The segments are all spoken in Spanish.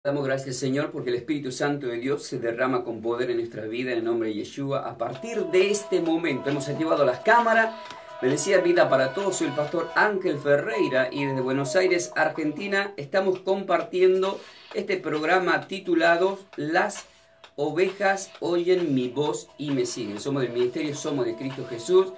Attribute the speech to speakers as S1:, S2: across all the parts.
S1: Damos gracias, Señor, porque el Espíritu Santo de Dios se derrama con poder en nuestra vida, en el nombre de Yeshua. A partir de este momento hemos activado las cámaras. Bendecida vida para todos. Soy el pastor Ángel Ferreira y desde Buenos Aires, Argentina, estamos compartiendo este programa titulado Las ovejas oyen mi voz y me siguen. Somos del ministerio Somos de Cristo Jesús.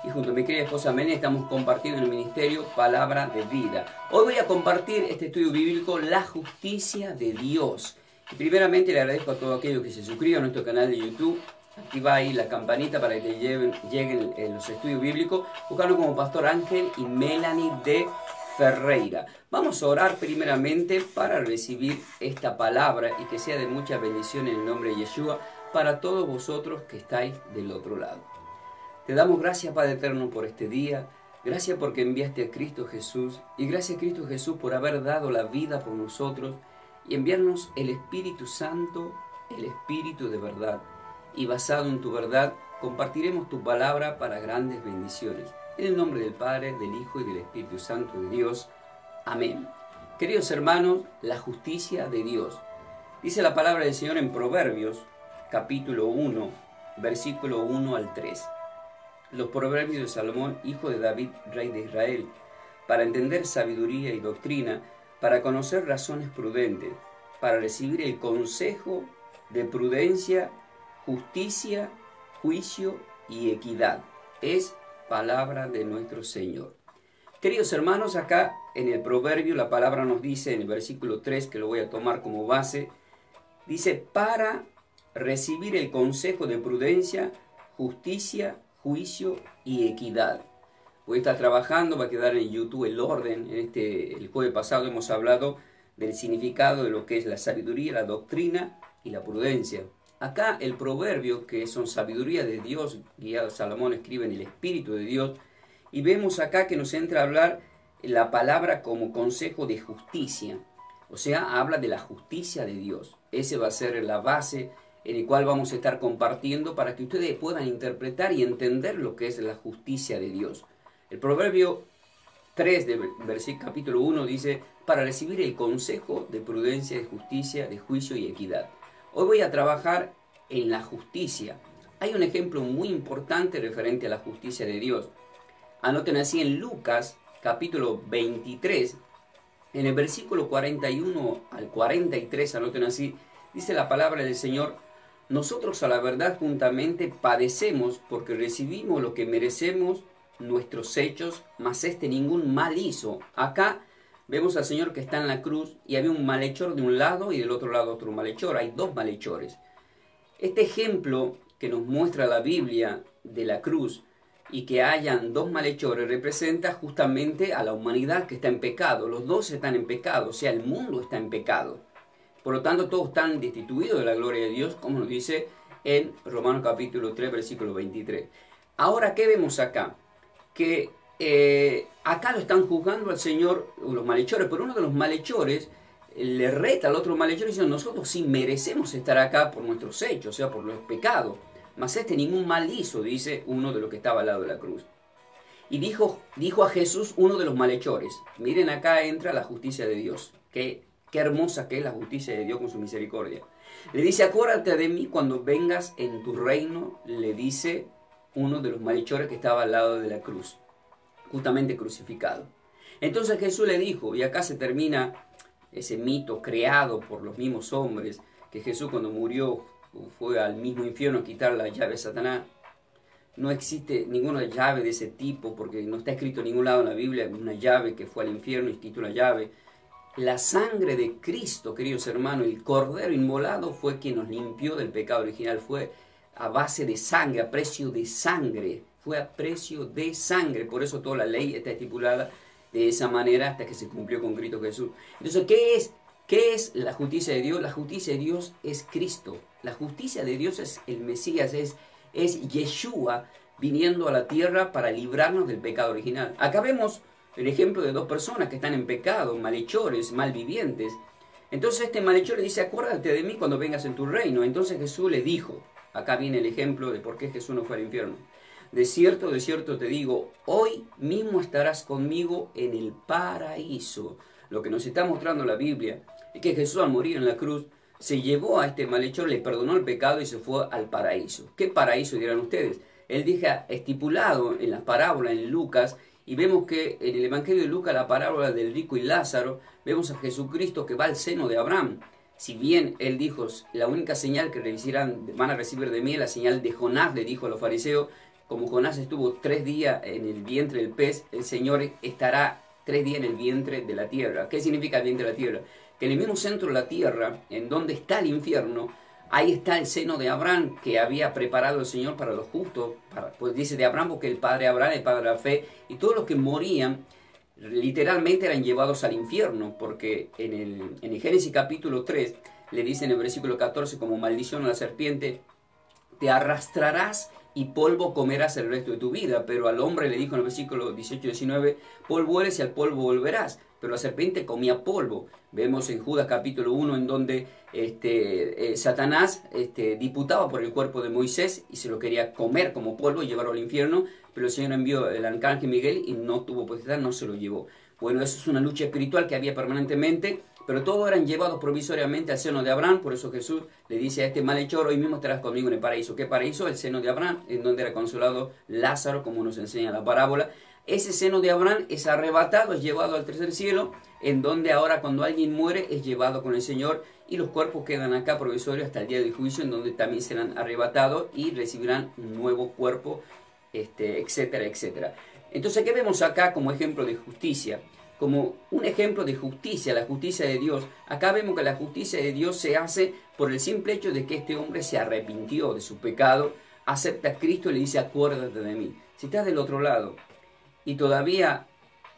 S1: Y junto a mi querida esposa Mene estamos compartiendo en el ministerio Palabra de Vida. Hoy voy a compartir este estudio bíblico, la justicia de Dios. Y primeramente le agradezco a todos aquellos que se suscriban a nuestro canal de YouTube. Activa ahí la campanita para que lleguen los estudios bíblicos. Buscando como Pastor Ángel y Melanie de Ferreira. Vamos a orar primeramente para recibir esta palabra y que sea de mucha bendición en el nombre de Yeshua para todos vosotros que estáis del otro lado. Te damos gracias, Padre Eterno, por este día. Gracias porque enviaste a Cristo Jesús. Y gracias, Cristo Jesús, por haber dado la vida por nosotros y enviarnos el Espíritu Santo, el Espíritu de verdad. Y basado en tu verdad, compartiremos tu palabra para grandes bendiciones. En el nombre del Padre, del Hijo y del Espíritu Santo de Dios. Amén. Queridos hermanos, la justicia de Dios. Dice la palabra del Señor en Proverbios, capítulo 1, versículo 1 al 3. Los proverbios de Salomón, hijo de David, rey de Israel, para entender sabiduría y doctrina, para conocer razones prudentes, para recibir el consejo de prudencia, justicia, juicio y equidad. Es palabra de nuestro Señor. Queridos hermanos, acá en el proverbio la palabra nos dice en el versículo 3, que lo voy a tomar como base, dice para recibir el consejo de prudencia, justicia, juicio y equidad. Voy a estar trabajando, va a quedar en YouTube el orden. El jueves pasado hemos hablado del significado de lo que es la sabiduría, la doctrina y la prudencia. Acá el proverbio, que son sabiduría de Dios, guiado Salomón escribe en el Espíritu de Dios, y vemos acá que nos entra a hablar la palabra como consejo de justicia. O sea, habla de la justicia de Dios. Ese va a ser la base en el cual vamos a estar compartiendo para que ustedes puedan interpretar y entender lo que es la justicia de Dios. El proverbio 3 del capítulo 1 dice, para recibir el consejo de prudencia, de justicia, de juicio y equidad. Hoy voy a trabajar en la justicia. Hay un ejemplo muy importante referente a la justicia de Dios. Anoten así en Lucas capítulo 23, en el versículo 41 al 43, anoten así, dice la palabra del Señor, nosotros a la verdad juntamente padecemos porque recibimos lo que merecemos nuestros hechos, mas ningún mal hizo. Acá vemos al Señor que está en la cruz y había un malhechor de un lado y del otro lado otro malhechor. Hay dos malhechores. Este ejemplo que nos muestra la Biblia de la cruz y que hayan dos malhechores representa justamente a la humanidad que está en pecado. Los dos están en pecado, o sea, el mundo está en pecado. Por lo tanto, todos están destituidos de la gloria de Dios, como nos dice en Romanos capítulo 3, versículo 23. Ahora, ¿qué vemos acá? Que acá lo están juzgando al Señor los malhechores, pero uno de los malhechores le reta al otro malhechor diciendo, nosotros sí merecemos estar acá por nuestros hechos, o sea, por los pecados, mas ningún mal hizo, dice uno de los que estaba al lado de la cruz. Y dijo a Jesús uno de los malhechores, miren acá entra la justicia de Dios, que qué hermosa que es la justicia de Dios con su misericordia. Le dice, acuérdate de mí cuando vengas en tu reino, le dice uno de los malhechores que estaba al lado de la cruz, justamente crucificado. Entonces Jesús le dijo, y acá se termina ese mito creado por los mismos hombres, que Jesús cuando murió fue al mismo infierno a quitar la llave de Satanás. No existe ninguna llave de ese tipo, porque no está escrito en ningún lado en la Biblia una llave que fue al infierno y quitó la llave. La sangre de Cristo, queridos hermanos, el cordero inmolado fue quien nos limpió del pecado original. Fue a base de sangre, a precio de sangre. Fue a precio de sangre. Por eso toda la ley está estipulada de esa manera hasta que se cumplió con Cristo Jesús. Entonces, ¿qué es la justicia de Dios? La justicia de Dios es Cristo. La justicia de Dios es el Mesías, es Yeshua viniendo a la tierra para librarnos del pecado original. Acá vemos el ejemplo de dos personas que están en pecado, malhechores, malvivientes. Entonces este malhechor le dice, acuérdate de mí cuando vengas en tu reino. Entonces Jesús le dijo, acá viene el ejemplo de por qué Jesús no fue al infierno. De cierto te digo, hoy mismo estarás conmigo en el paraíso. Lo que nos está mostrando la Biblia Es que Jesús al morir en la cruz se llevó a este malhechor, le perdonó el pecado y se fue al paraíso. ¿Qué paraíso dirán ustedes? Él deja estipulado en las parábolas en Lucas, y vemos que en el Evangelio de Lucas, la parábola del rico y Lázaro, vemos a Jesucristo que va al seno de Abraham. Si bien él dijo, la única señal que van a recibir de mí es la señal de Jonás, le dijo a los fariseos, como Jonás estuvo 3 días en el vientre del pez, el Señor estará 3 días en el vientre de la tierra. ¿Qué significa el vientre de la tierra? Que en el mismo centro de la tierra, en donde está el infierno, ahí está el seno de Abraham que había preparado el Señor para los justos. Pues dice de Abraham porque el padre Abraham, el padre de la fe, y todos los que morían literalmente eran llevados al infierno, porque en el Génesis capítulo 3 le dice en el versículo 14, como maldición a la serpiente, te arrastrarás y polvo comerás el resto de tu vida. Pero al hombre le dijo en el versículo 18-19, polvo eres y al polvo volverás. Pero la serpiente comía polvo. Vemos en Judas capítulo 1 en donde Satanás diputaba por el cuerpo de Moisés y se lo quería comer como polvo y llevarlo al infierno, pero el Señor envió el arcángel Miguel y no tuvo potestad, no se lo llevó. Bueno, eso es una lucha espiritual que había permanentemente, pero todos eran llevados provisoriamente al seno de Abraham. Por eso Jesús le dice a este malhechor, hoy mismo estarás conmigo en el paraíso. ¿Qué paraíso? El seno de Abraham, en donde era consolado Lázaro, como nos enseña la parábola. Ese seno de Abraham es arrebatado, es llevado al tercer cielo, en donde ahora cuando alguien muere es llevado con el Señor y los cuerpos quedan acá provisorios hasta el día del juicio, en donde también serán arrebatados y recibirán un nuevo cuerpo, etcétera, etcétera. Entonces, ¿qué vemos acá como ejemplo de justicia? Como un ejemplo de justicia, la justicia de Dios. Acá vemos que la justicia de Dios se hace por el simple hecho de que este hombre se arrepintió de su pecado, acepta a Cristo y le dice, acuérdate de mí. Si estás del otro lado y todavía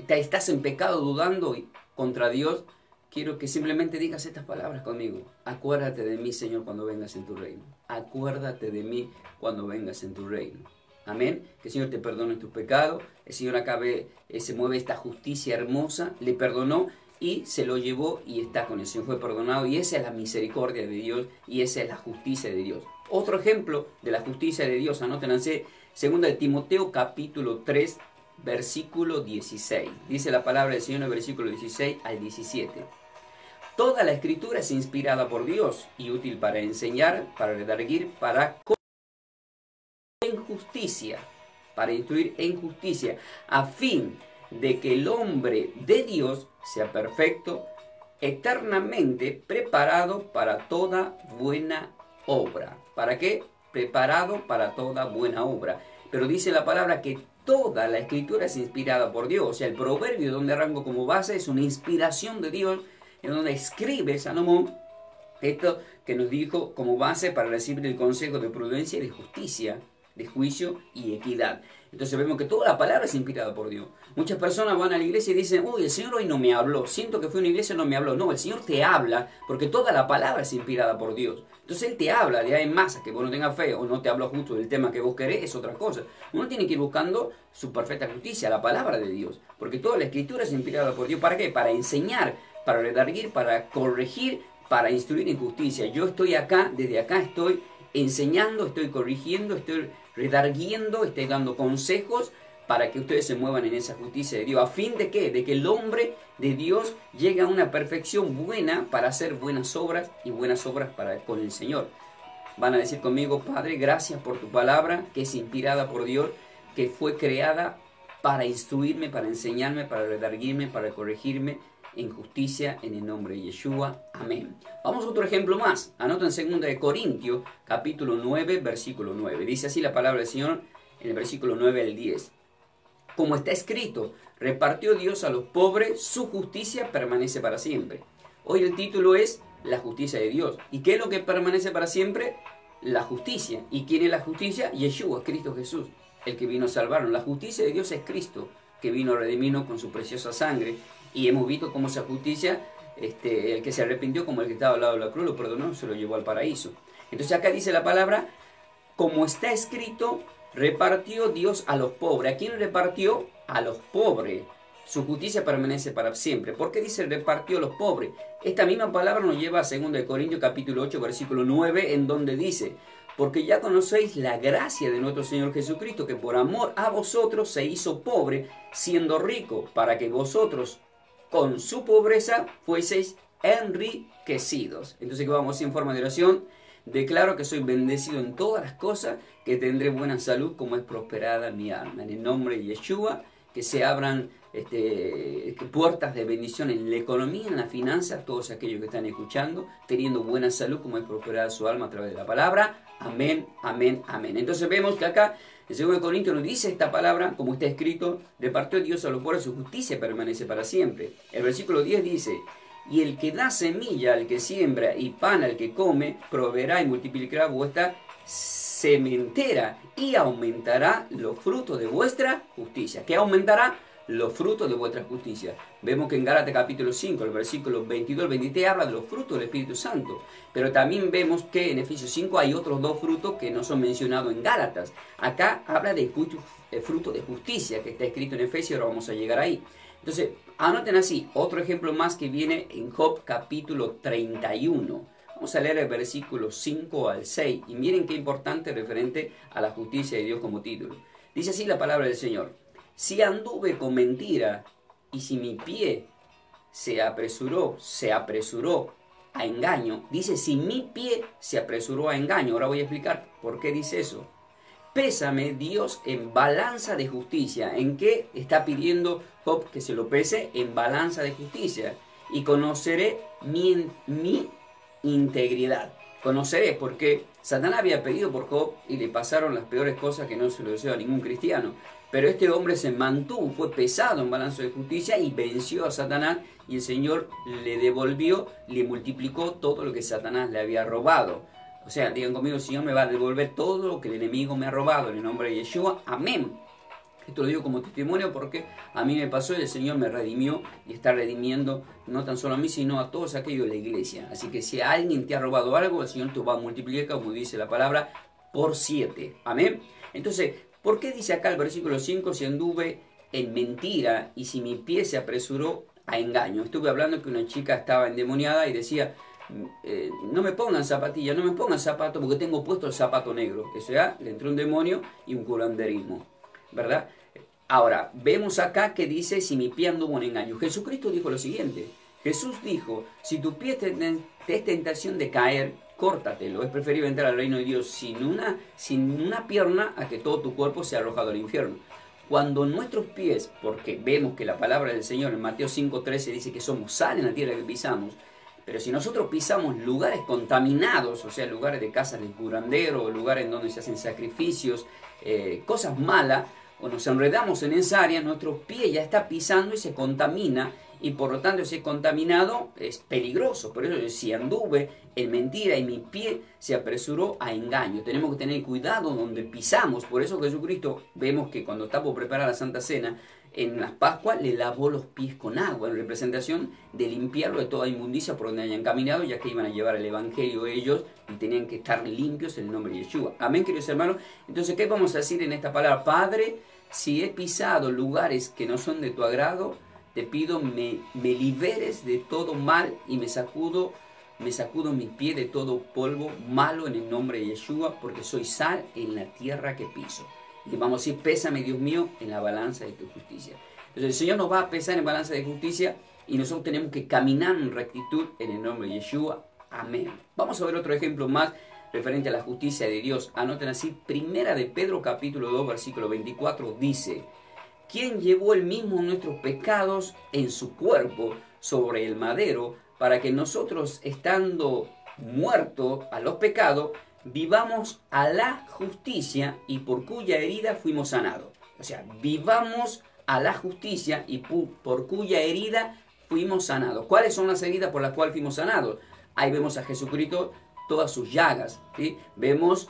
S1: estás en pecado dudando contra Dios, quiero que simplemente digas estas palabras conmigo. Acuérdate de mí, Señor, cuando vengas en tu reino. Acuérdate de mí cuando vengas en tu reino. Amén. Que el Señor te perdone tus pecados. El Señor acá se mueve esta justicia hermosa. Le perdonó y se lo llevó y está con el Señor. Fue perdonado y esa es la misericordia de Dios y esa es la justicia de Dios. Otro ejemplo de la justicia de Dios, anótense, 2 de Timoteo capítulo 3, versículo 16. Dice la palabra del Señor en el versículo 16 al 17. Toda la escritura es inspirada por Dios y útil para enseñar, para redarguir, para en justicia, para instruir en justicia, a fin de que el hombre de Dios sea perfecto, eternamente preparado para toda buena obra. ¿Para qué? Preparado para toda buena obra. Pero dice la palabra que toda la escritura es inspirada por Dios. O sea, el proverbio donde arranco como base es una inspiración de Dios, en donde escribe Salomón esto que nos dijo como base para recibir el consejo de prudencia y de justicia, de juicio y equidad. Entonces vemos que toda la palabra es inspirada por Dios. Muchas personas van a la iglesia y dicen, uy, el Señor hoy no me habló, siento que fue a una iglesia y no me habló. No, el Señor te habla porque toda la palabra es inspirada por Dios. Entonces Él te habla de ahí en masa, que vos no tengas fe o no te habla justo del tema que vos querés, es otra cosa. Uno tiene que ir buscando su perfecta justicia, la palabra de Dios, porque toda la escritura es inspirada por Dios. ¿Para qué? Para enseñar, para redarguir, para corregir, para instruir en justicia. Yo estoy acá, desde acá estoy enseñando, estoy corrigiendo, estoy redarguiendo, estoy dando consejos para que ustedes se muevan en esa justicia de Dios. ¿A fin de qué? De que el hombre de Dios llegue a una perfección buena para hacer buenas obras y buenas obras con el Señor. Van a decir conmigo, Padre, gracias por tu palabra, que es inspirada por Dios, que fue creada para instruirme, para enseñarme, para redarguirme, para corregirme en justicia, en el nombre de Yeshua. Amén. Vamos a otro ejemplo más. Anoten en 2 Corintios, capítulo 9, versículo 9. Dice así la palabra del Señor en el versículo 9 al 10. Como está escrito, repartió Dios a los pobres, su justicia permanece para siempre. Hoy el título es la justicia de Dios. ¿Y qué es lo que permanece para siempre? La justicia. ¿Y quién es la justicia? Yeshua, Cristo Jesús, el que vino a salvarnos. La justicia de Dios es Cristo, que vino a redimirnos con su preciosa sangre. Y hemos visto cómo esa justicia, el que se arrepintió como el que estaba al lado de la cruz, lo perdonó, se lo llevó al paraíso. Entonces acá dice la palabra, como está escrito, repartió Dios a los pobres. ¿A quién repartió? A los pobres. Su justicia permanece para siempre. ¿Por qué dice repartió a los pobres? Esta misma palabra nos lleva a 2 Corintios capítulo 8, versículo 9, en donde dice, porque ya conocéis la gracia de nuestro Señor Jesucristo, que por amor a vosotros se hizo pobre, siendo rico, para que vosotros con su pobreza fueseis enriquecidos. Entonces, ¿qué vamos a hacer en forma de oración? Declaro que soy bendecido en todas las cosas, que tendré buena salud como es prosperada mi alma. En el nombre de Yeshua, que se abran puertas de bendición en la economía, en la finanza, todos aquellos que están escuchando, teniendo buena salud como es prosperada su alma a través de la palabra. Amén, amén, amén. Entonces vemos que acá en 2 Corintios nos dice esta palabra, como está escrito, repartió Dios a los pobres, su justicia permanece para siempre. El versículo 10 dice, y el que da semilla al que siembra y pan al que come, proveerá y multiplicará vuestra sementera y aumentará los frutos de vuestra justicia. ¿Qué aumentará? Los frutos de vuestra justicia. Vemos que en Gálatas capítulo 5, el versículo 22 al 23 habla de los frutos del Espíritu Santo. Pero también vemos que en Efesios 5 hay otros dos frutos que no son mencionados en Gálatas. Acá habla del fruto de justicia que está escrito en Efesios, ahora vamos a llegar ahí. Entonces, anoten así, otro ejemplo más que viene en Job capítulo 31. Vamos a leer el versículo 5 al 6 y miren qué importante referente a la justicia de Dios como título. Dice así la palabra del Señor. Si anduve con mentira y si mi pie se apresuró a engaño, dice si mi pie se apresuró a engaño. Ahora voy a explicar por qué dice eso. Pésame Dios en balanza de justicia. ¿En qué está pidiendo Job que se lo pese? En balanza de justicia. Y conoceré mi integridad. Conoceré porque Satanás había pedido por Job y le pasaron las peores cosas que no se lo deseo a ningún cristiano. Pero este hombre se mantuvo, fue pesado en balanza de justicia y venció a Satanás y el Señor le devolvió, le multiplicó todo lo que Satanás le había robado. O sea, digan conmigo, el Señor me va a devolver todo lo que el enemigo me ha robado en el nombre de Yeshua. Amén. Esto lo digo como testimonio porque a mí me pasó y el Señor me redimió y está redimiendo no tan solo a mí, sino a todos aquellos de la iglesia. Así que si alguien te ha robado algo, el Señor te va a multiplicar, como dice la palabra, por 7. Amén. Entonces, ¿por qué dice acá el versículo 5, si anduve en mentira y si mi pie se apresuró a engaño? Estuve hablando que una chica estaba endemoniada y decía, no me pongan zapatillas, no me pongan zapatos porque tengo puesto el zapato negro. O sea, le entró un demonio y un curanderismo, ¿verdad? Ahora, vemos acá que dice, si mi pie anduvo en engaño. Jesucristo dijo lo siguiente. Jesús dijo, si tu pie te es tentación de caer, córtatelo. Es preferible entrar al reino de Dios sin una pierna a que todo tu cuerpo sea arrojado al infierno. Cuando nuestros pies, porque vemos que la palabra del Señor en Mateo 5:13 dice que somos sal en la tierra que pisamos, pero si nosotros pisamos lugares contaminados, o sea, lugares de casas de curandero, lugares en donde se hacen sacrificios, cosas malas, o nos enredamos en esa área, nuestro pie ya está pisando y se contamina, y por lo tanto ese contaminado es peligroso. Por eso si anduve en mentira y mi pie se apresuró a engaño. Tenemos que tener cuidado donde pisamos. Por eso Jesucristo, vemos que cuando está por preparar la Santa Cena, en las Pascuas le lavó los pies con agua, en representación de limpiarlo de toda inmundicia por donde hayan caminado, ya que iban a llevar el Evangelio ellos y tenían que estar limpios en el nombre de Yeshua. Amén, queridos hermanos. Entonces, ¿qué vamos a decir en esta palabra? Padre, si he pisado lugares que no son de tu agrado, te pido me liberes de todo mal y me sacudo mi pie de todo polvo malo en el nombre de Yeshua, porque soy sal en la tierra que piso. Y vamos a decir, pésame Dios mío en la balanza de tu justicia. Entonces el Señor nos va a pesar en balanza de justicia y nosotros tenemos que caminar en rectitud en el nombre de Yeshua. Amén. Vamos a ver otro ejemplo más referente a la justicia de Dios. Anoten así, Primera de Pedro capítulo 2 versículo 24 dice, quien llevó él mismo nuestros pecados en su cuerpo sobre el madero, para que nosotros, estando muertos a los pecados, vivamos a la justicia y por cuya herida fuimos sanados. O sea, vivamos a la justicia y por cuya herida fuimos sanados. ¿Cuáles son las heridas por las cuales fuimos sanados? Ahí vemos a Jesucristo, todas sus llagas, ¿sí? Vemos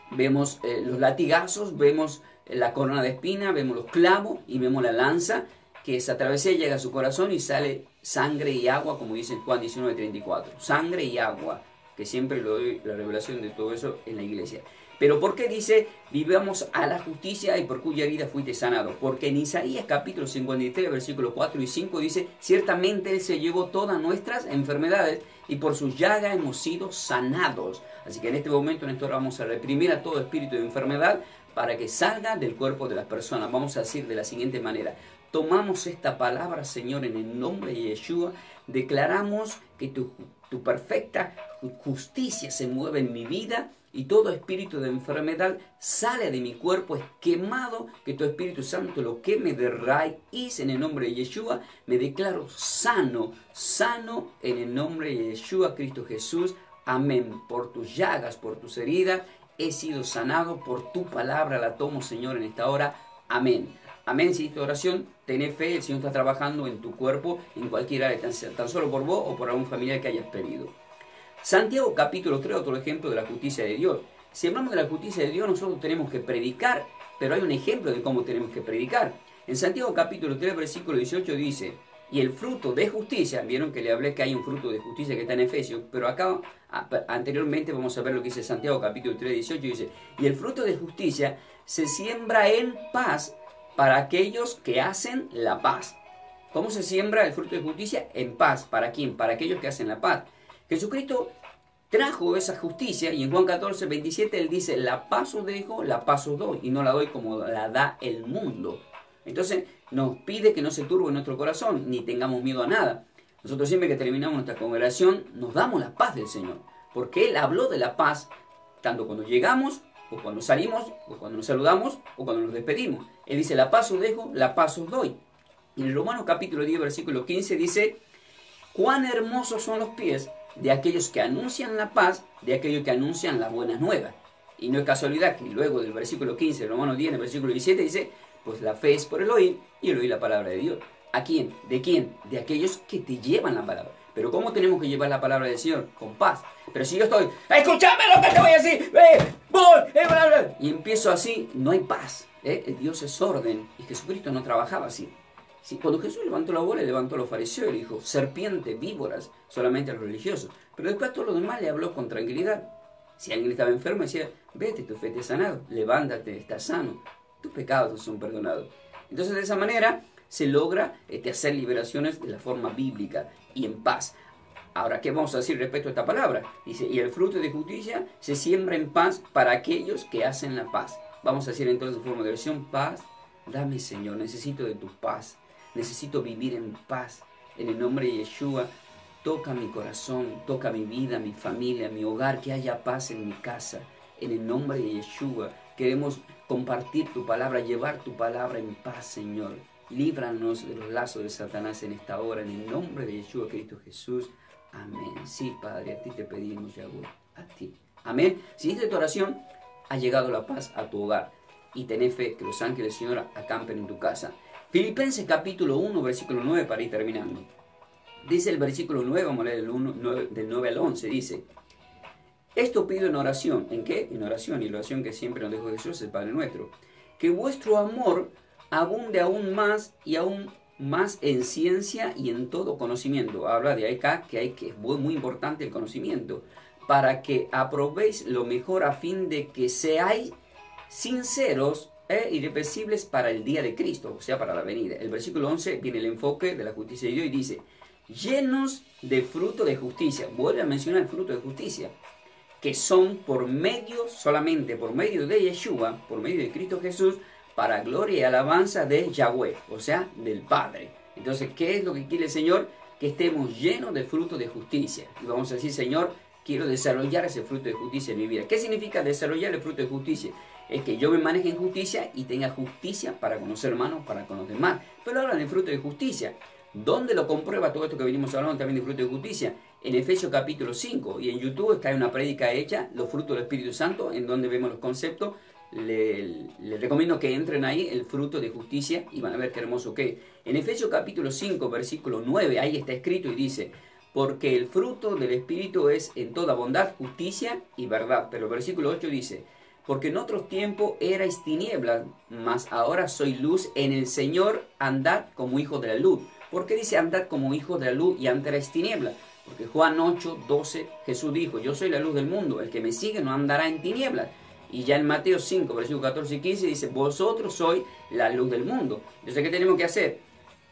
S1: los latigazos, vemos la corona de espina, vemos los clavos y vemos la lanza que se atravesó, llega a su corazón y sale sangre y agua, como dice en Juan 19:34. Sangre y agua, que siempre le doy la revelación de todo eso en la iglesia. Pero ¿por qué dice, vivamos a la justicia y por cuya herida fuiste sanado? Porque en Isaías capítulo 53, versículos 4 y 5 dice, ciertamente Él se llevó todas nuestras enfermedades y por sus llagas hemos sido sanados. Así que en este momento, Néstor, vamos a reprimir a todo espíritu de enfermedad para que salga del cuerpo de las personas. Vamos a decir de la siguiente manera, tomamos esta palabra, Señor, en el nombre de Yeshua. Declaramos que tu perfecta justicia se mueve en mi vida y todo espíritu de enfermedad sale de mi cuerpo, es quemado, que tu Espíritu Santo lo queme de raíz en el nombre de Yeshua. Me declaro sano, sano en el nombre de Yeshua, Cristo Jesús. Amén. Por tus llagas, por tus heridas, he sido sanado. Por tu palabra la tomo, Señor, en esta hora. Amén. Amén. Si esta oración, ten fe, el Señor está trabajando en tu cuerpo, en cualquier área, tan solo por vos o por algún familiar que hayas pedido. Santiago capítulo 3, otro ejemplo de la justicia de Dios. Si hablamos de la justicia de Dios, nosotros tenemos que predicar, pero hay un ejemplo de cómo tenemos que predicar. En Santiago capítulo 3, versículo 18 dice, y el fruto de justicia, vieron que le hablé que hay un fruto de justicia que está en Efesios, pero acá anteriormente vamos a ver lo que dice Santiago capítulo 3, 18, dice, y el fruto de justicia se siembra en paz para aquellos que hacen la paz. ¿Cómo se siembra el fruto de justicia? En paz. ¿Para quién? Para aquellos que hacen la paz. Jesucristo trajo esa justicia y en Juan 14, 27 él dice, la paz os dejo, la paz os doy, y no la doy como la da el mundo. Entonces nos pide que no se turbe nuestro corazón, ni tengamos miedo a nada. Nosotros siempre que terminamos nuestra congregación nos damos la paz del Señor, porque Él habló de la paz, tanto cuando llegamos, o cuando salimos, o cuando nos saludamos, o cuando nos despedimos. Él dice, la paz os dejo, la paz os doy. Y en Romanos capítulo 10, versículo 15 dice, cuán hermosos son los pies de aquellos que anuncian la paz, de aquellos que anuncian las buenas nuevas. Y no es casualidad que luego del versículo 15 de Romanos 10, en el versículo 17 dice, pues la fe es por el oír y el oír la palabra de Dios. ¿A quién? ¿De quién? De aquellos que te llevan la palabra. Pero ¿cómo tenemos que llevar la palabra del Señor? Con paz. Pero si yo estoy, escúchame lo que te voy a decir, bla, bla, y empiezo así, no hay paz. Dios es orden y Jesucristo no trabajaba así. Sí, cuando Jesús levantó la bola, levantó a los fariseos y le dijo, serpiente, víboras, solamente a los religiosos. Pero después a todos los demás le habló con tranquilidad. Si alguien estaba enfermo, decía, vete, tu fe te ha sanado, levántate, estás sano, tus pecados son perdonados. Entonces de esa manera se logra hacer liberaciones de la forma bíblica y en paz. Ahora, ¿qué vamos a decir respecto a esta palabra? Dice, y el fruto de justicia se siembra en paz para aquellos que hacen la paz. Vamos a decir entonces en forma de oración, paz, dame Señor, necesito de tu paz. Necesito vivir en paz. En el nombre de Yeshua, toca mi corazón, toca mi vida, mi familia, mi hogar, que haya paz en mi casa. En el nombre de Yeshua, queremos compartir tu palabra, llevar tu palabra en paz, Señor. Líbranos de los lazos de Satanás en esta hora, en el nombre de Yeshua Cristo Jesús. Amén. Sí, Padre, a ti te pedimos, Yahweh, a ti. Amén. Si hiciste tu oración, ha llegado la paz a tu hogar. Y ten fe que los ángeles del Señor acampen en tu casa. Filipenses capítulo 1, versículo 9, para ir terminando. Dice el versículo 9, vamos a leer del 9 al 11, dice, esto pido en oración. ¿En qué? En oración, y la oración que siempre nos dejó Jesús, el Padre nuestro. Que vuestro amor abunde aún más y aún más en ciencia y en todo conocimiento. Habla de acá que es muy importante el conocimiento. Para que aprobéis lo mejor a fin de que seáis sinceros irrepresibles para el día de Cristo, o sea, para la venida. El versículo 11 viene el enfoque de la justicia de Dios y dice, llenos de fruto de justicia. Vuelve a mencionar el fruto de justicia, que son solamente por medio de Yeshua, por medio de Cristo Jesús, para gloria y alabanza de Yahweh, o sea, del Padre. Entonces, ¿qué es lo que quiere el Señor? Que estemos llenos de fruto de justicia. Y vamos a decir, Señor, quiero desarrollar ese fruto de justicia en mi vida. ¿Qué significa desarrollar el fruto de justicia? Es que yo me maneje en justicia y tenga justicia para con los hermanos, para con los demás. Pero hablan de fruto de justicia. ¿Dónde lo comprueba todo esto que venimos hablando también de fruto de justicia? En Efesios capítulo 5. Y en YouTube está una prédica hecha, los frutos del Espíritu Santo, en donde vemos los conceptos. Les recomiendo que entren ahí, el fruto de justicia, y van a ver qué hermoso que es. En Efesios capítulo 5, versículo 9, ahí está escrito y dice, porque el fruto del Espíritu es en toda bondad, justicia y verdad. Pero el versículo 8 dice, porque en otros tiempos erais tinieblas, mas ahora soy luz en el Señor, andad como hijos de la luz. ¿Por qué dice andad como hijos de la luz y antes erais tinieblas? Porque Juan 8, 12, Jesús dijo, yo soy la luz del mundo, el que me sigue no andará en tinieblas. Y ya en Mateo 5, versículos 14 y 15 dice, vosotros sois la luz del mundo. Entonces, ¿qué tenemos que hacer?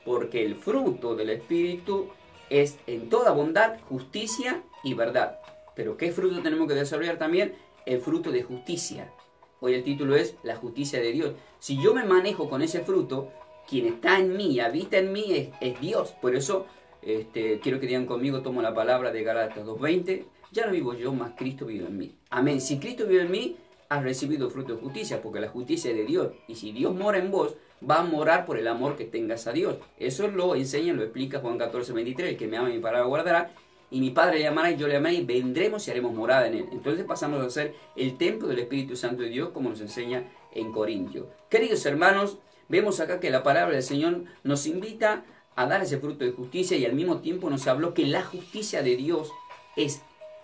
S1: Porque el fruto del Espíritu es en toda bondad, justicia y verdad. Pero ¿qué fruto tenemos que desarrollar también? El fruto de justicia. Hoy el título es la justicia de Dios. Si yo me manejo con ese fruto, quien está en mí, habita en mí, es Dios. Por eso quiero que digan conmigo, tomo la palabra de Gálatas 2:20, ya no vivo yo, más Cristo vive en mí. Amén. Si Cristo vive en mí, has recibido fruto de justicia, porque la justicia es de Dios. Y si Dios mora en vos, va a morar por el amor que tengas a Dios. Eso lo enseña, lo explica Juan 14:23, el que me ama mi palabra guardará, y mi Padre le amará y yo le amaré, y vendremos y haremos morada en él. Entonces pasamos a ser el templo del Espíritu Santo de Dios, como nos enseña en Corintios. Queridos hermanos, vemos acá que la palabra del Señor nos invita a dar ese fruto de justicia, y al mismo tiempo nos habló que la justicia de Dios es,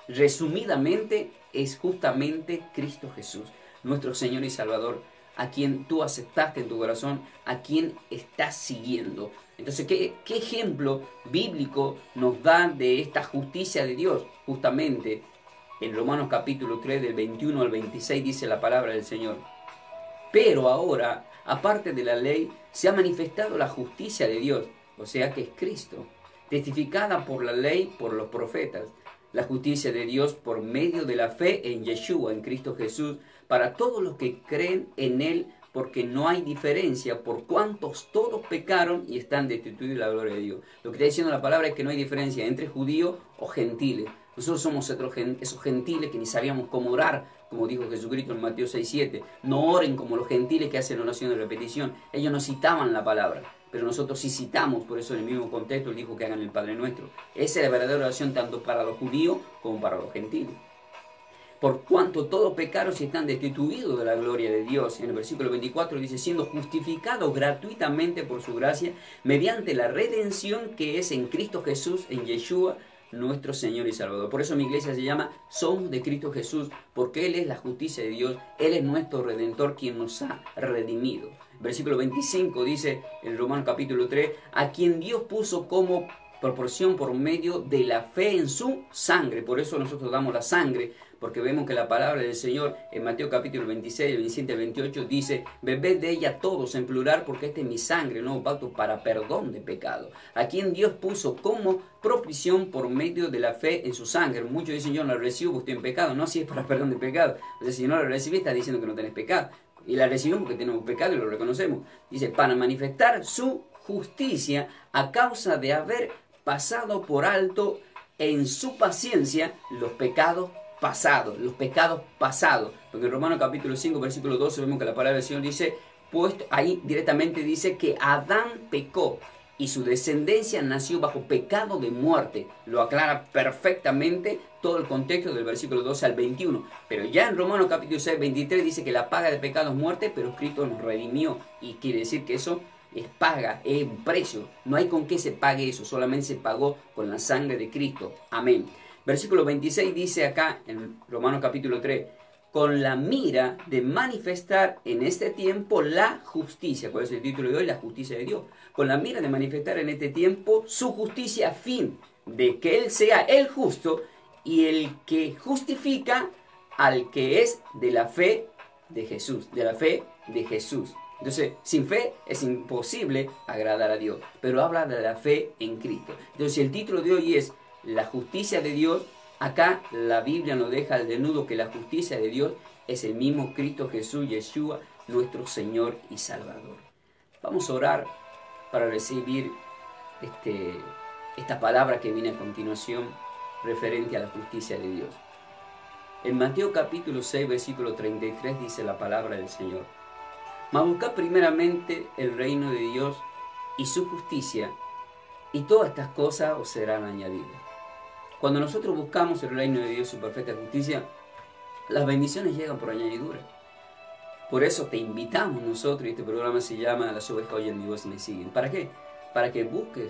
S1: resumidamente, es justamente Cristo Jesús, nuestro Señor y Salvador, a quien tú aceptaste en tu corazón, a quien estás siguiendo. Entonces, ¿qué ejemplo bíblico nos da de esta justicia de Dios? Justamente en Romanos capítulo 3, del 21 al 26, dice la palabra del Señor: pero ahora, aparte de la ley, se ha manifestado la justicia de Dios, o sea que es Cristo, testificada por la ley, por los profetas, la justicia de Dios por medio de la fe en Yeshua, en Cristo Jesús, para todos los que creen en Él, porque no hay diferencia, por cuantos todos pecaron y están destituidos de la gloria de Dios. Lo que está diciendo la palabra es que no hay diferencia entre judíos o gentiles. Nosotros somos esos gentiles que ni sabíamos cómo orar, como dijo Jesucristo en Mateo 6:7. No oren como los gentiles que hacen oración de repetición. Ellos no citaban la palabra, pero nosotros sí citamos. Por eso en el mismo contexto Él dijo que hagan el Padre Nuestro. Esa es la verdadera oración tanto para los judíos como para los gentiles. Por cuanto todos pecaron y están destituidos de la gloria de Dios. En el versículo 24 dice: siendo justificados gratuitamente por su gracia, mediante la redención que es en Cristo Jesús, en Yeshua, nuestro Señor y Salvador. Por eso mi iglesia se llama Somos de Cristo Jesús, porque Él es la justicia de Dios, Él es nuestro Redentor, quien nos ha redimido. Versículo 25 dice en Romanos capítulo 3, a quien Dios puso como proporción por medio de la fe en su sangre. Por eso nosotros damos la sangre, porque vemos que la palabra del Señor en Mateo capítulo 26, 27 al 28 dice: bebed de ella todos en plural, porque esta es mi sangre, nuevo pacto para perdón de pecado. A quien Dios puso como propiciación por medio de la fe en su sangre. Muchos dicen: yo no la recibo, estoy en pecado. No, si es para perdón de pecado. O sea, si no la recibís, estás diciendo que no tenés pecado. Y la recibimos porque tenemos pecado y lo reconocemos. Dice: para manifestar su justicia a causa de haber pasado por alto en su paciencia los pecados pasados, porque en Romanos capítulo 5, versículo 12 vemos que la palabra del Señor dice, pues ahí directamente dice que Adán pecó y su descendencia nació bajo pecado de muerte. Lo aclara perfectamente todo el contexto del versículo 12 al 21. Pero ya en Romanos capítulo 6, 23 dice que la paga de pecado es muerte, pero Cristo nos redimió, y quiere decir que eso es paga, es un precio. No hay con qué se pague eso, solamente se pagó con la sangre de Cristo. Amén. Versículo 26 dice acá en Romanos capítulo 3, con la mira de manifestar en este tiempo la justicia. ¿Cuál es el título de hoy? La justicia de Dios. Con la mira de manifestar en este tiempo su justicia, a fin de que Él sea el justo y el que justifica al que es de la fe de Jesús. De la fe de Jesús. Entonces, sin fe es imposible agradar a Dios, pero habla de la fe en Cristo. Entonces, el título de hoy es la justicia de Dios. Acá la Biblia nos deja al desnudo que la justicia de Dios es el mismo Cristo Jesús, Yeshua, nuestro Señor y Salvador. Vamos a orar para recibir esta palabra que viene a continuación referente a la justicia de Dios. En Mateo capítulo 6, versículo 33 dice la palabra del Señor: mas buscad primeramente el reino de Dios y su justicia, y todas estas cosas os serán añadidas. Cuando nosotros buscamos el reino de Dios y su perfecta justicia, las bendiciones llegan por añadidura. Por eso te invitamos nosotros, y este programa se llama Las ovejas oyen mi voz y me siguen. ¿Para qué? Para que busques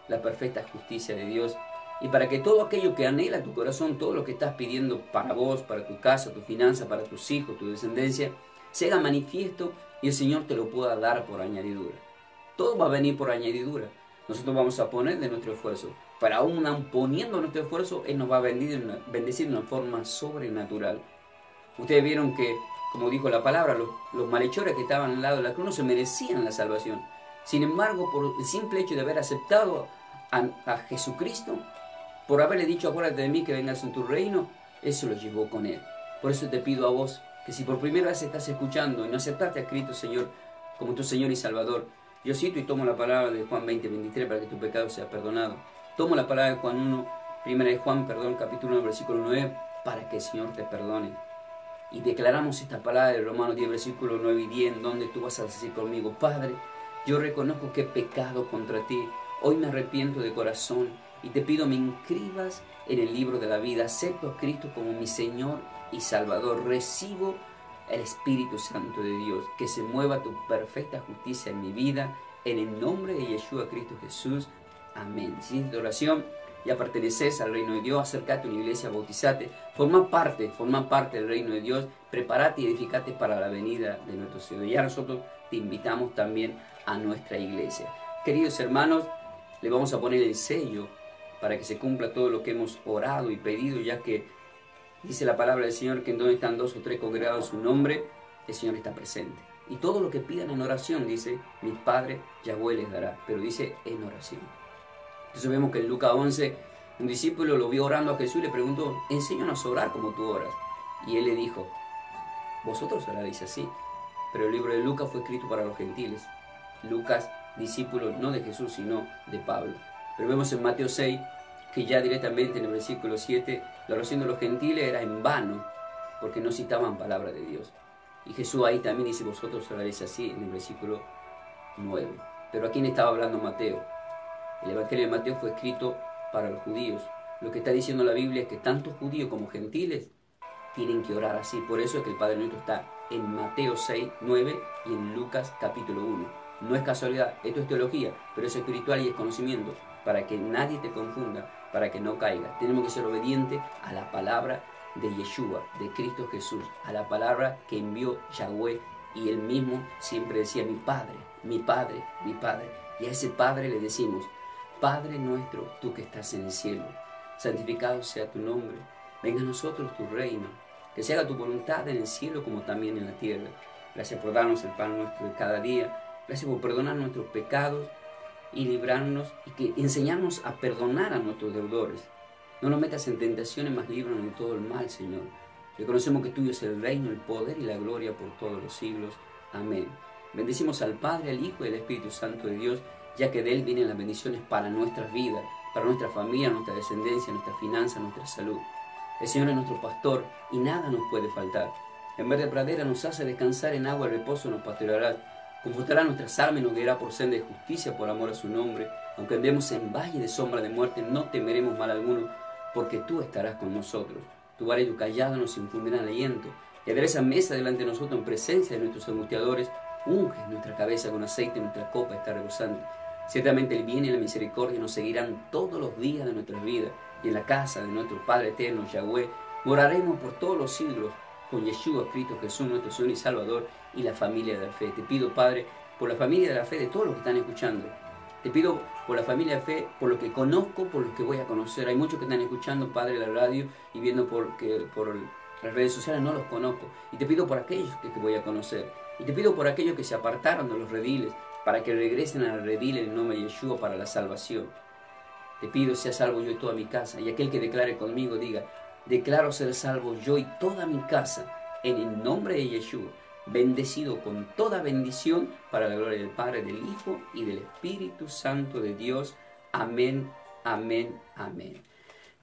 S1: la perfecta justicia de Dios, y para que todo aquello que anhela tu corazón, todo lo que estás pidiendo para vos, para tu casa, tu finanza, para tus hijos, tu descendencia, se haga manifiesto y el Señor te lo pueda dar por añadidura. Todo va a venir por añadidura. Nosotros vamos a poner de nuestro esfuerzo, pero aún poniendo nuestro esfuerzo, Él nos va a bendecir de una forma sobrenatural. Ustedes vieron que, como dijo la palabra, los malhechores que estaban al lado de la cruz no se merecían la salvación. Sin embargo, por el simple hecho de haber aceptado a Jesucristo, por haberle dicho: acuérdate de mí, que vengas en tu reino, eso lo llevó con Él. Por eso te pido a vos, que si por primera vez estás escuchando y no aceptaste a Cristo, Señor, como tu Señor y Salvador, Yo cito y tomo la palabra de Juan 20:23 para que tu pecado sea perdonado. Tomo la palabra de Juan 1, primera de Juan, capítulo 1, versículo 9, para que el Señor te perdone. Y declaramos esta palabra de Romanos 10, versículos 9 y 10, en donde tú vas a decir conmigo: Padre, yo reconozco que he pecado contra ti. Hoy me arrepiento de corazón y te pido me inscribas en el libro de la vida. Acepto a Cristo como mi Señor y Salvador. Recibo el Espíritu Santo de Dios, que se mueva tu perfecta justicia en mi vida, en el nombre de Yeshua Cristo Jesús. Amén. Si hiciste oración, ya perteneces al reino de Dios, acércate a una iglesia, bautizate, forma parte del reino de Dios, prepárate y edificate para la venida de nuestro Señor. Ya nosotros te invitamos también a nuestra iglesia. Queridos hermanos, le vamos a poner el sello para que se cumpla todo lo que hemos orado y pedido, ya que dice la palabra del Señor que en donde están 2 o 3 congregados en su nombre, el Señor está presente. Y todo lo que pidan en oración, dice, mi Padre Yahweh les dará, pero dice en oración. Entonces vemos que en Lucas 11, un discípulo lo vio orando a Jesús y le preguntó: enséñanos a orar como tú oras. Y él le dijo: vosotros oraréis así. Pero el libro de Lucas fue escrito para los gentiles. Lucas, discípulo no de Jesús, sino de Pablo. Pero vemos en Mateo 6, que ya directamente en el versículo 7, la oración de los gentiles era en vano, porque no citaban palabra de Dios. Y Jesús ahí también dice: vosotros oraréis así, en el versículo 9. Pero ¿a quién estaba hablando Mateo? El Evangelio de Mateo fue escrito para los judíos. Lo que está diciendo la Biblia es que tanto judíos como gentiles tienen que orar así. Por eso es que el Padre Nuestro está en Mateo 6, 9 y en Lucas capítulo 1. No es casualidad, esto es teología, pero es espiritual y es conocimiento, para que nadie te confunda, para que no caiga. Tenemos que ser obedientes a la palabra de Yeshua, de Cristo Jesús, a la palabra que envió Yahweh, y él mismo siempre decía: mi Padre, mi Padre, mi Padre. Y a ese Padre le decimos: Padre nuestro, tú que estás en el cielo, santificado sea tu nombre, venga a nosotros tu reino, que se haga tu voluntad en el cielo como también en la tierra. Gracias por darnos el pan nuestro de cada día, gracias por perdonar nuestros pecados y librarnos y que enseñarnos a perdonar a nuestros deudores. No nos metas en tentaciones, mas líbranos de todo el mal, Señor. Reconocemos que tuyo es el reino, el poder y la gloria por todos los siglos. Amén. Bendecimos al Padre, al Hijo y al Espíritu Santo de Dios, ya que de Él vienen las bendiciones para nuestras vidas, para nuestra familia, nuestra descendencia, nuestra finanza, nuestra salud. El Señor es nuestro pastor y nada nos puede faltar. En verde pradera nos hace descansar, en agua de reposo nos pastoreará. Confortará nuestras almas y nos guiará por senda de justicia por amor a su nombre. Aunque andemos en valle de sombra de muerte, no temeremos mal alguno, porque tú estarás con nosotros. Tu vara y tu callado nos infundirán aliento. Y adereza mesa delante de nosotros en presencia de nuestros angustiadores. Unge nuestra cabeza con aceite, nuestra copa está rebosante. Ciertamente el bien y la misericordia nos seguirán todos los días de nuestras vidas, y en la casa de nuestro Padre eterno, Yahweh, moraremos por todos los siglos, con Yeshua, Cristo Jesús, nuestro Señor y Salvador, y la familia de la fe. Te pido, Padre, por la familia de la fe de todos los que están escuchando. Te pido por la familia de fe, por lo que conozco, por lo que voy a conocer. Hay muchos que están escuchando, Padre, la radio y viendo por las redes sociales, no los conozco. Y te pido por aquellos que voy a conocer. Y te pido por aquellos que se apartaron de los rediles, para que regresen al redil en el nombre de Yeshua para la salvación. Te pido sea salvo yo y toda mi casa. Y aquel que declare conmigo diga: declaro ser salvo yo y toda mi casa en el nombre de Yeshua, bendecido con toda bendición para la gloria del Padre, del Hijo y del Espíritu Santo de Dios. Amén, amén, amén.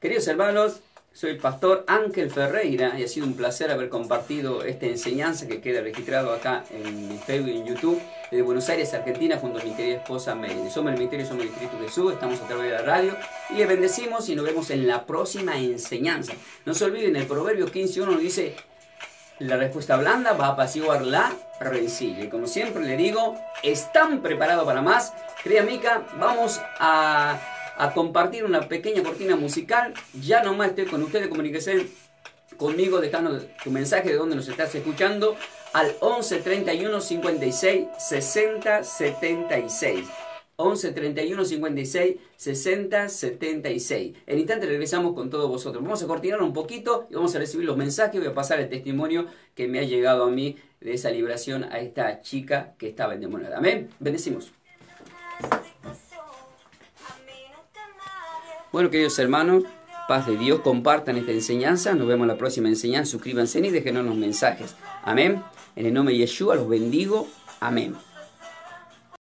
S1: Queridos hermanos, soy el pastor Ángel Ferreira y ha sido un placer haber compartido esta enseñanza que queda registrado acá en Facebook y en YouTube desde Buenos Aires, Argentina, junto a mi querida esposa Mary. Somos el Ministerio, somos el Cristo Jesús, estamos a través de la radio y les bendecimos y nos vemos en la próxima enseñanza. No se olviden, el Proverbio 15:1 nos dice: la respuesta blanda va a apaciguar la rencilla. Y como siempre le digo, ¿están preparados para más? Querida Mica, vamos a compartir una pequeña cortina musical. Ya nomás estoy con ustedes, comuníquense conmigo dejando tu mensaje de donde nos estás escuchando al 11 31 56 60 76. 11 31 56 60 76. En instante regresamos con todos vosotros. Vamos a cortinar un poquito y vamos a recibir los mensajes. Voy a pasar el testimonio que me ha llegado a mí de esa liberación a esta chica que estaba endemoniada. Amén. Bendecimos. Bueno, queridos hermanos, paz de Dios, compartan esta enseñanza. Nos vemos en la próxima enseñanza. Suscríbanse y déjenos los mensajes. Amén. En el nombre de Yeshua los bendigo. Amén.